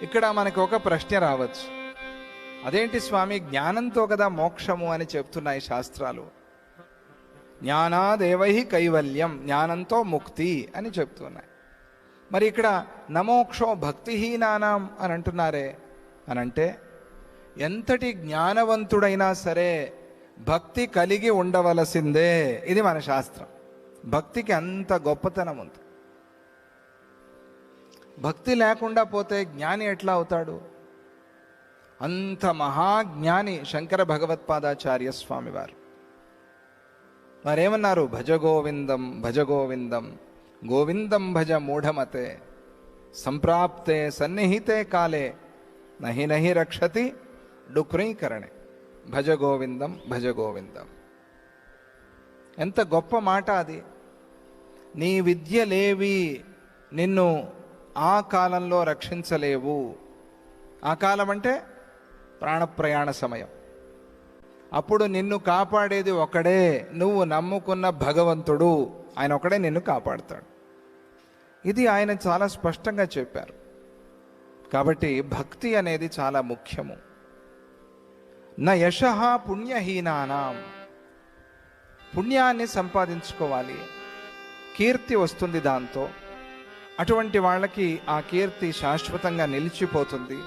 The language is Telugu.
ఇక్కడ మనకు ఒక ప్రశ్న రావచ్చు, అదేంటి స్వామి, జ్ఞానంతో కదా మోక్షము అని చెప్తున్నాయి శాస్త్రాలు. జ్ఞానాదేవై కైవల్యం, జ్ఞానంతో ముక్తి అని చెప్తున్నాయి. మరి ఇక్కడ నమోక్షో భక్తిహీనానాం అని అంటున్నారే అనంటే, ఎంతటి జ్ఞానవంతుడైనా సరే భక్తి కలిగి ఉండవలసిందే. ఇది మన శాస్త్రం. భక్తికి అంత గొప్పతనం ఉంది. భక్తి లేకుండా పోతే జ్ఞాని ఎట్లా అవుతాడు? అంత మహాజ్ఞాని శంకర భగవత్పాదాచార్య స్వామి వారు మరేమన్నారు? భజ గోవిందం భజ గోవిందం, గోవిందం భజ మూఢమతే, సంప్రాప్తే సన్నిహితే కాలే, నహి నహి రక్షతి డుక్రీకరణే. భజ గోవిందం భజ గోవిందం. ఎంత గొప్ప మాట అది. నీ విద్యలేవి నిన్ను ఆ కాలంలో రక్షించలేవు. ఆ కాలం అంటే ప్రాణప్రయాణ సమయం. అప్పుడు నిన్ను కాపాడేది ఒకడే, నువ్వు నమ్ముకున్న భగవంతుడు. ఆయన ఒకడే నిన్ను కాపాడుతాడు. ఇది ఆయన చాలా స్పష్టంగా చెప్పారు. కాబట్టి భక్తి అనేది చాలా ముఖ్యము. న యశః పుణ్యహీనానాం, పుణ్యాన్ని సంపాదించుకోవాలి, కీర్తి వస్తుంది దాంతో. అటువంటి వాళ్ళకి ఆ కీర్తి శాశ్వతంగా నిలిచిపోతుంది.